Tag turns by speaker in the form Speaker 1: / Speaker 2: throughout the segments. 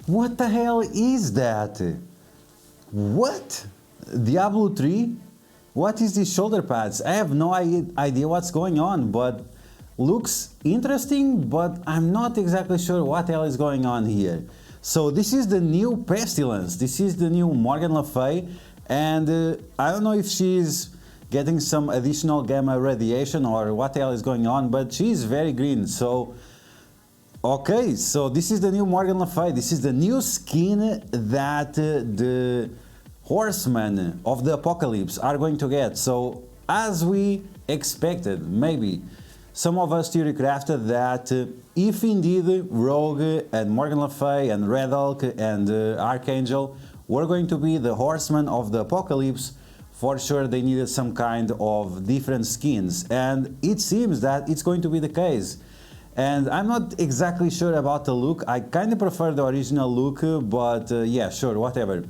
Speaker 1: What the hell is that? What? Diablo 3? What is these shoulder pads? I have no idea what's going on, but looks interesting, but I'm not exactly sure what the hell is going on here. So this is the new Pestilence, this is the new Morgan Le Fay, and I don't know if she's getting some additional gamma radiation or what the hell is going on, but she's very green. So okay, so this is the new Morgan Le Fay, this is the new skin that the Horsemen of the Apocalypse are going to get. So as we expected, maybe some of us theory crafted that if indeed Rogue and Morgan Le Fay and Red Hulk and Archangel were going to be the Horsemen of the Apocalypse, for sure they needed some kind of different skins, and it seems that it's going to be the case. And I'm not exactly sure about the look. I kind of prefer the original look, but yeah, sure, whatever.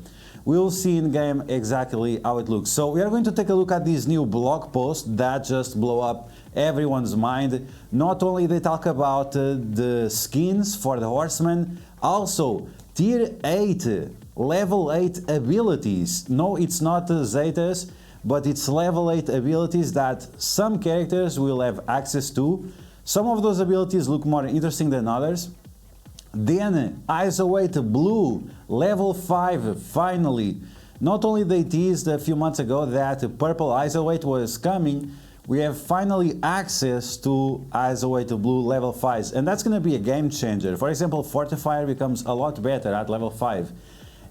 Speaker 1: We'll see in game exactly how it looks. So we are going to take a look at this new blog post that just blew up everyone's mind. Not only they talk about the skins for the Horsemen, also tier 8, level 8 abilities. No, it's not Zetas, but it's level 8 abilities that some characters will have access to. Some of those abilities look more interesting than others. Then Isolate Blue, level 5, finally. Not only they teased a few months ago that Purple Isolate was coming, we have finally access to Isolate Blue level 5s, and that's going to be a game changer. For example, Fortifier becomes a lot better at level 5.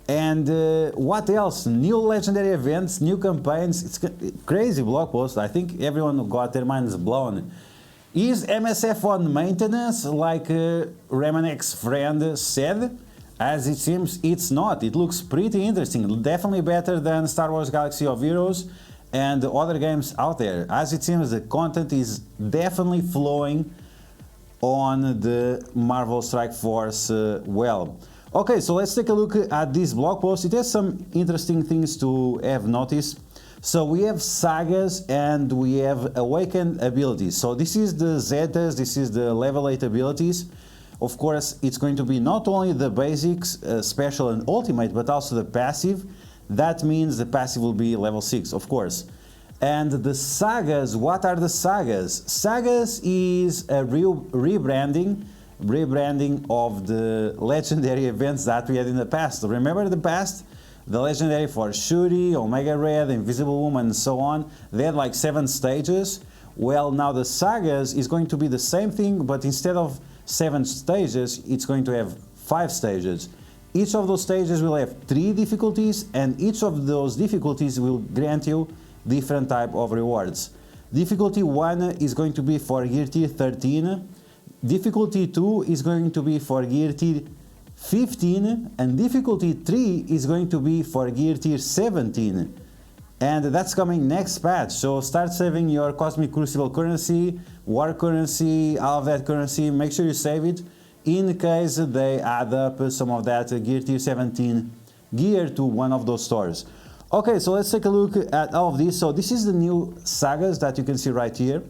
Speaker 1: And what else? New legendary events, new campaigns. It's a crazy blog post. I think everyone got their minds blown. Is MSF on maintenance, like Remanek's friend said? As it seems, it's not. It looks pretty interesting. Definitely better than Star Wars Galaxy of Heroes and other games out there. As it seems, the content is definitely flowing on the Marvel Strike Force well. Okay, so let's take a look at this blog post. It has some interesting things to have noticed. So we have Sagas and we have Awakened abilities. So this is the Zetas, this is the level 8 abilities. Of course, it's going to be not only the basics, special and ultimate, but also the passive. That means the passive will be level 6, of course. And the Sagas, what are the Sagas? Sagas is a rebranding of the legendary events that we had in the past. Remember the past? The legendary for Shuri, Omega Red, Invisible Woman, and so on. They had like 7 stages. Well, now the Sagas is going to be the same thing, but instead of 7 stages, it's going to have 5 stages. Each of those stages will have 3 difficulties, and each of those difficulties will grant you different type of rewards. Difficulty 1 is going to be for Gear Tier 13. Difficulty 2 is going to be for Gear Tier 15, and difficulty 3 is going to be for Gear Tier 17, and that's coming next patch. So start saving your Cosmic Crucible currency, War currency, all of that currency. Make sure you save it in case they add up some of that Gear Tier 17 gear to one of those stores. Okay, so let's take a look at all of this. So this is the new Sagas that you can see right here.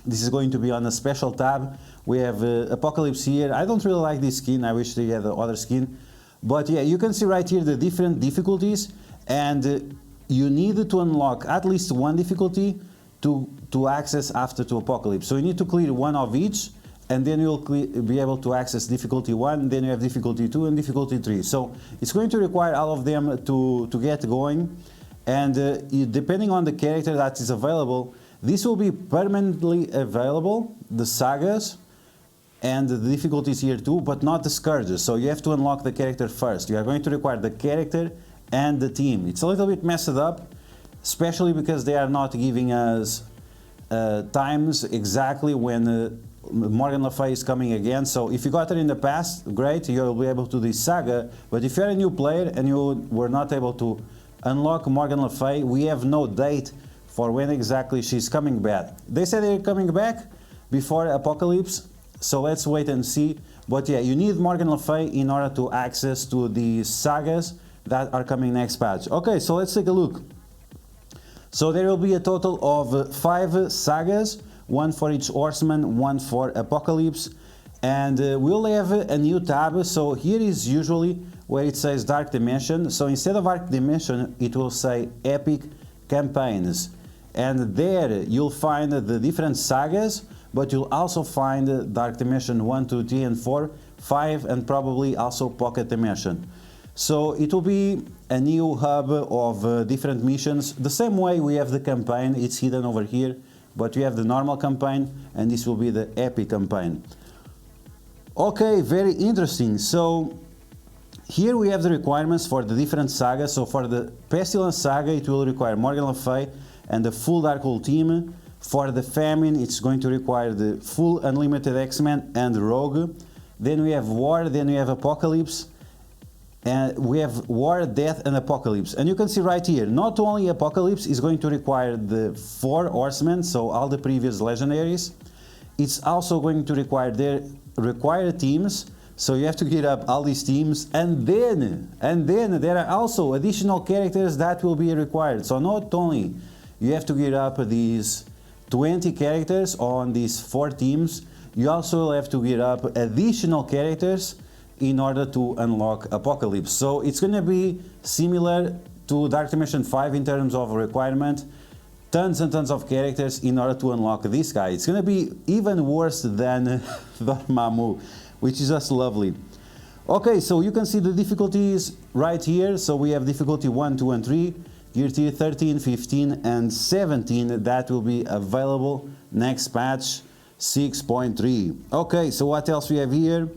Speaker 1: This is going to be on a special tab. We have Apocalypse here. I don't really like this skin. I wish they had the other skin. But yeah, you can see right here the different difficulties, and you need to unlock at least one difficulty to access after to Apocalypse. So you need to clear one of each, and then you'll be able to access difficulty 1, then you have difficulty 2 and difficulty 3. So it's going to require all of them to get going, and depending on the character that is available, this will be permanently available, the Sagas, and the difficulties here too, but not the Scourges. So you have to unlock the character first. You are going to require the character and the team. It's a little bit messed up, especially because they are not giving us times exactly when Morgan Le Fay is coming again. So if you got it in the past, great, you'll be able to do this Saga. But if you're a new player and you were not able to unlock Morgan Le Fay, we have no date for when exactly she's coming back. They said they're coming back before Apocalypse, so let's wait and see. But yeah, you need Morgan Le Fay in order to access to the Sagas that are coming next patch. Okay, so let's take a look. So there will be a total of 5 Sagas, one for each Horseman, one for Apocalypse, and we'll have a new tab. So here is usually where it says Dark Dimension. So instead of Dark Dimension, it will say Epic Campaigns, and there you'll find the different sagas, but you'll also find Dark Dimension 1, 2, 3, and 4, 5, and probably also Pocket Dimension. So it will be a new hub of different missions. The same way we have the campaign, it's hidden over here, but we have the normal campaign, and this will be the Epic campaign. Okay, very interesting. So here we have the requirements for the different sagas. So for the Pestilence saga, it will require Morgan Le Fay and the full Darkhold team. For the Famine, it's going to require the full Unlimited X-Men and Rogue. Then we have War, then we have Apocalypse. And we have War, Death, and Apocalypse. And you can see right here, not only Apocalypse is going to require the 4 Horsemen, so all the previous legendaries. It's also going to require their required teams. So you have to get up all these teams, and then there are also additional characters that will be required. So not only you have to get up these 20 characters on these 4 teams, you also have to get up additional characters in order to unlock Apocalypse. So it's going to be similar to Dark Dimension 5 in terms of requirement. Tons and tons of characters in order to unlock this guy. It's going to be even worse than Dormammu, which is just lovely. Okay, so you can see the difficulties right here. So we have difficulty 1, 2, and 3, Gear Tier 13, 15, and 17 that will be available next patch 6.3. Okay, so what else we have here?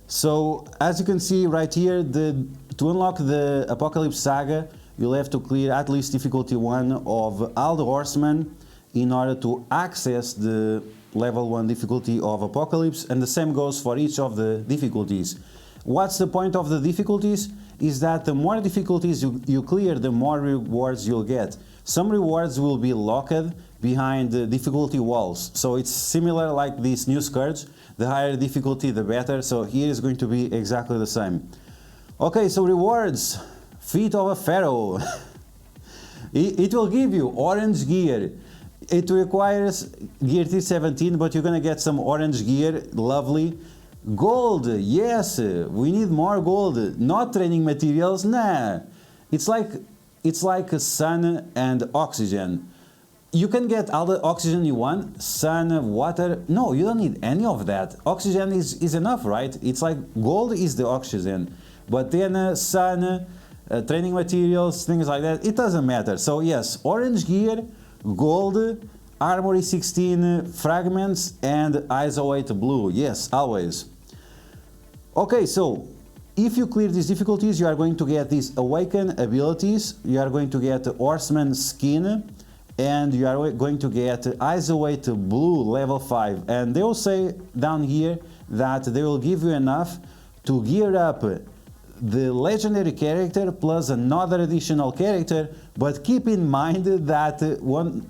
Speaker 1: So as you can see right here, to unlock the Apocalypse Saga, you'll have to clear at least difficulty 1 of all the Horsemen in order to access the level 1 difficulty of Apocalypse, and the same goes for each of the difficulties. What's the point of the difficulties? Is that the more difficulties you clear, the more rewards you'll get. Some rewards will be locked behind the difficulty walls, so it's similar like this new Scourge. The higher difficulty, the better, so here is going to be exactly the same. Okay, so rewards. Feet of a Pharaoh. It will give you orange gear. It requires gear T17, but you're gonna get some orange gear, lovely. Gold, yes, we need more gold. Not training materials, nah. It's like sun and oxygen. You can get all the oxygen you want, sun, water. No, you don't need any of that. Oxygen is enough, right? It's like gold is the oxygen, but then sun, training materials, things like that, it doesn't matter. So yes, orange gear, gold, armory 16 fragments, and ISO 8 blue. Yes, always. Okay, so if you clear these difficulties, you are going to get these awaken abilities, you are going to get Horseman skin, and you are going to get ISO 8 blue level 5. And they will say down here that they will give you enough to gear up the legendary character plus another additional character, but keep in mind that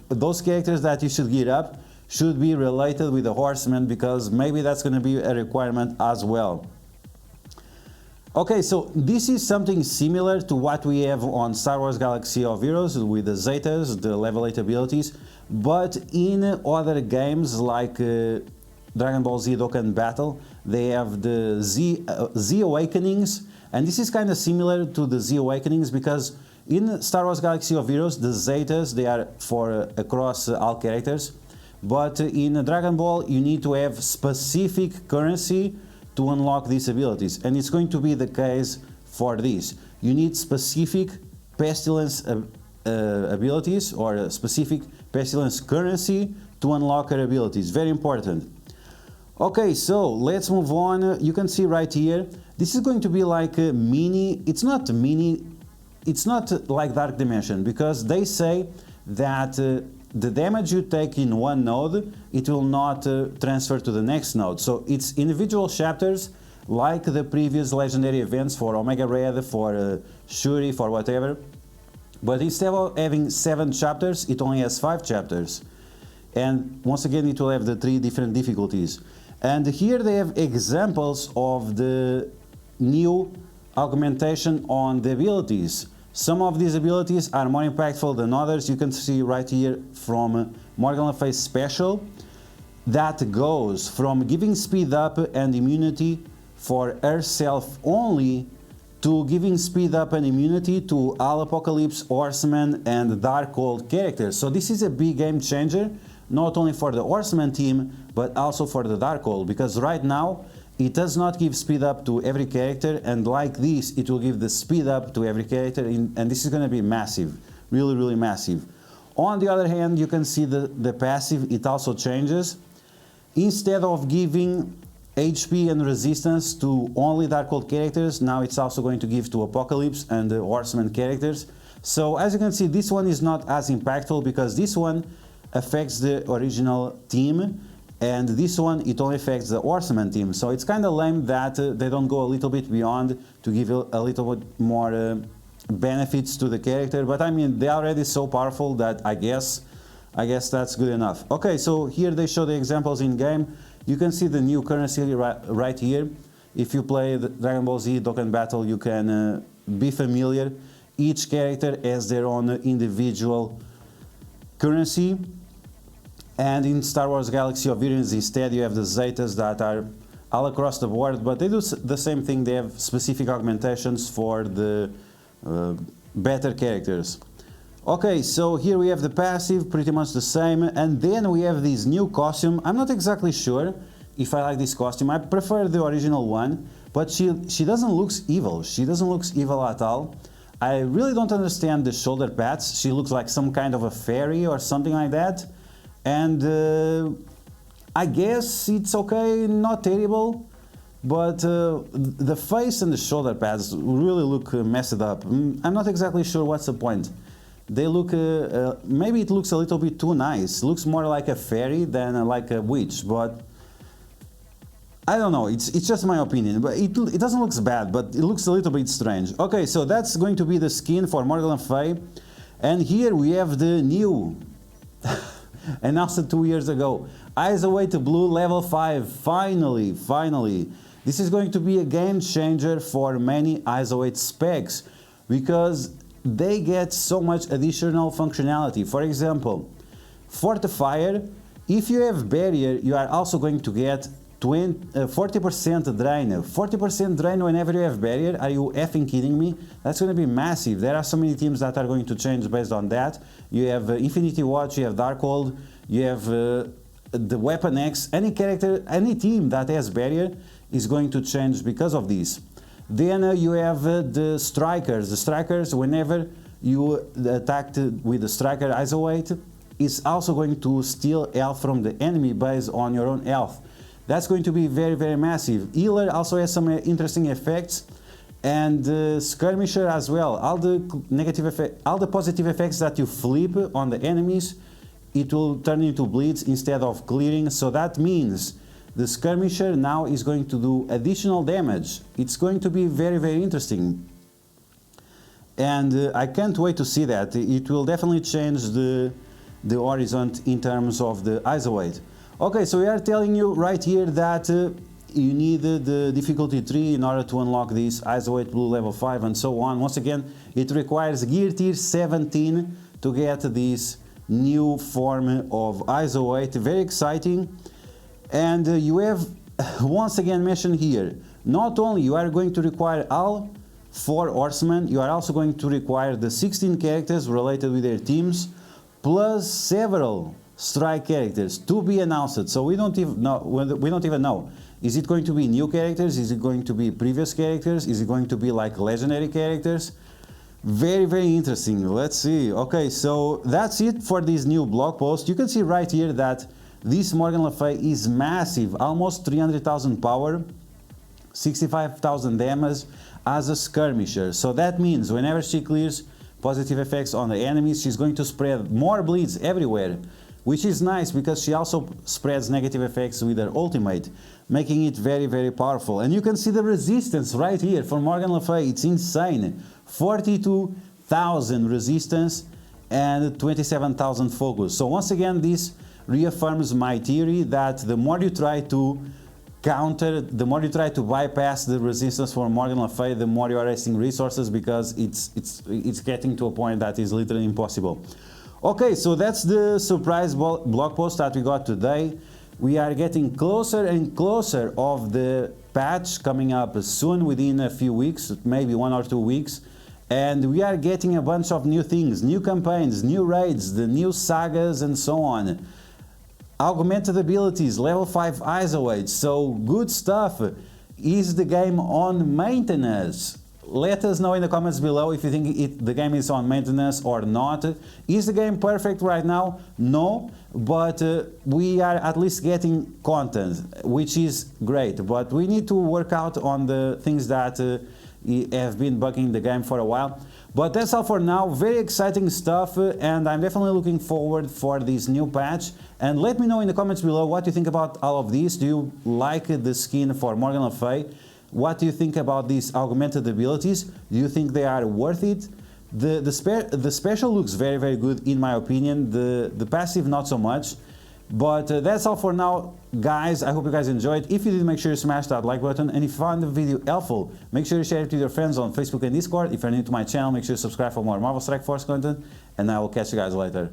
Speaker 1: those characters that you should gear up should be related with the Horsemen, because maybe that's going to be a requirement as well. Okay, so this is something similar to what we have on Star Wars Galaxy of Heroes with the Zetas, the level 8 abilities, but in other games like Dragon Ball Z Dokkan Battle, they have the Z Awakenings, and this is kind of similar to the Z Awakenings because in Star Wars Galaxy of Heroes, the Zetas, they are for across all characters, but in Dragon Ball you need to have specific currency to unlock these abilities, and it's going to be the case for this. You need specific Pestilence abilities or specific Pestilence currency to unlock her abilities. Very important. Okay, so let's move on. You can see right here, this is going to be like a mini, it's not like Dark Dimension, because they say that the damage you take in one node, it will not transfer to the next node. So it's individual chapters like the previous legendary events for Omega Red, for Shuri, for whatever. But instead of having 7 chapters, it only has 5 chapters. And once again, it will have the 3 different difficulties. And here they have examples of the new augmentation on the abilities. Some of these abilities are more impactful than others. You can see right here from Morgan Le Fay Special. that goes from giving speed up and immunity for herself only to giving speed up and immunity to all Apocalypse, Horsemen and Darkhold characters. So this is a big game changer, not only for the Horsemen team, but also for the Darkhold, because right now it does not give speed up to every character, and like this it will give the speed up to every character, and this is going to be massive, really massive. On the other hand, you can see the passive, it also changes. Instead of giving HP and resistance to only Darkhold characters, now it's also going to give to Apocalypse and the Horseman characters. So as you can see, this one is not as impactful because this one affects the original team, and this one it only affects the Horseman team. So it's kind of lame that they don't go a little bit beyond to give a little bit more benefits to the character, but I mean they are already so powerful that I guess that's good enough. Okay, so here they show the examples in game. You can see the new currency right here. If you play the Dragon Ball Z Dokkan Battle, you can be familiar. Each character has their own individual currency. And in Star Wars Galaxy of Heroes, instead you have the Zetas that are all across the board, but they do the same thing. They have specific augmentations for the better characters. Okay, so here we have the passive, pretty much the same, and then we have this new costume. I'm not exactly sure if I like this costume. I prefer the original one, but she doesn't look evil. She doesn't look evil at all. I really don't understand the shoulder pads. She looks like some kind of a fairy or something like that. And I guess it's okay, not terrible, but the face and the shoulder pads really look messed up. I'm not exactly sure what's the point. They look, maybe it looks a little bit too nice. It looks more like a fairy than like a witch, but I don't know, it's just my opinion. But it doesn't look bad, but it looks a little bit strange. Okay, so that's going to be the skin for Morgan Le Fay. And here we have the new, announced 2 years ago, Eyes Away to Blue level 5, finally. This is going to be a game changer for many Eyes Away specs, because they get so much additional functionality. For example, Fortifier, if you have Barrier, you are also going to get 40% drain. 40% drain whenever you have Barrier. Are you effing kidding me? That's going to be massive. There are so many teams that are going to change based on that. You have Infinity Watch, you have Darkhold, you have the Weapon X. Any character, any team that has Barrier is going to change because of this. Then you have the Strikers. The Strikers, whenever you attack with the Striker Eyes Away, is also going to steal health from the enemy based on your own health. That's going to be very massive. Healer also has some interesting effects, and Skirmisher as well. All the negative effect, all the positive effects that you flip on the enemies, it will turn into bleeds instead of clearing. So that means the Skirmisher now is going to do additional damage. It's going to be very interesting. And I can't wait to see that. It will definitely change the horizon in terms of the Eyes Away. Okay, so we are telling you right here that you need the difficulty 3 in order to unlock this Eyes Away Blue level 5 and so on. Once again, it requires Gear Tier 17 to get this new form of Eyes Away. Very exciting. And you have, once again mentioned here, not only you are going to require all 4 Horsemen, you are also going to require the 16 characters related with their teams, plus several strike characters to be announced. So we don't even know. Is it going to be new characters? Is it going to be previous characters? Is it going to be like legendary characters? Very interesting. Let's see. Okay, so that's it for this new blog post. You can see right here that this Morgan Le Fay is massive, almost 300,000 power, 65,000 damage as a skirmisher. So that means whenever she clears positive effects on the enemies, she's going to spread more bleeds everywhere, which is nice because she also spreads negative effects with her ultimate, making it very powerful. And you can see the resistance right here for Morgan Le Fay. It's insane. 42,000 resistance and 27,000 focus. So once again, this reaffirms my theory that the more you try to counter, the more you try to bypass the resistance for Morgan Le Fay, the more you are wasting resources, because it's getting to a point that is literally impossible. Okay, so that's the surprise blog post that we got today. We are getting closer and closer of the patch coming up soon, within a few weeks, maybe 1 or 2 weeks. And we are getting a bunch of new things, new campaigns, new raids, the new sagas and so on. Augmented abilities, level 5 isolate, so good stuff. Is the game on maintenance? Let us know in the comments below if you think the game is on maintenance or not. Is the game perfect right now? No, but we are at least getting content, which is great. But we need to work out on the things that have been bugging the game for a while. But that's all for now. Very exciting stuff, and I'm definitely looking forward for this new patch. And let me know in the comments below what you think about all of this. Do you like the skin for Morgan Le Fay? What do you think about these augmented abilities? Do you think they are worth it? The special looks very, very good in my opinion. The passive not so much. But that's all for now, guys. I hope you guys enjoyed. If you did, make sure you smash that like button. And if you found the video helpful, make sure you share it with your friends on Facebook and Discord. If you're new to my channel, make sure you subscribe for more Marvel Strike Force content. And I will catch you guys later.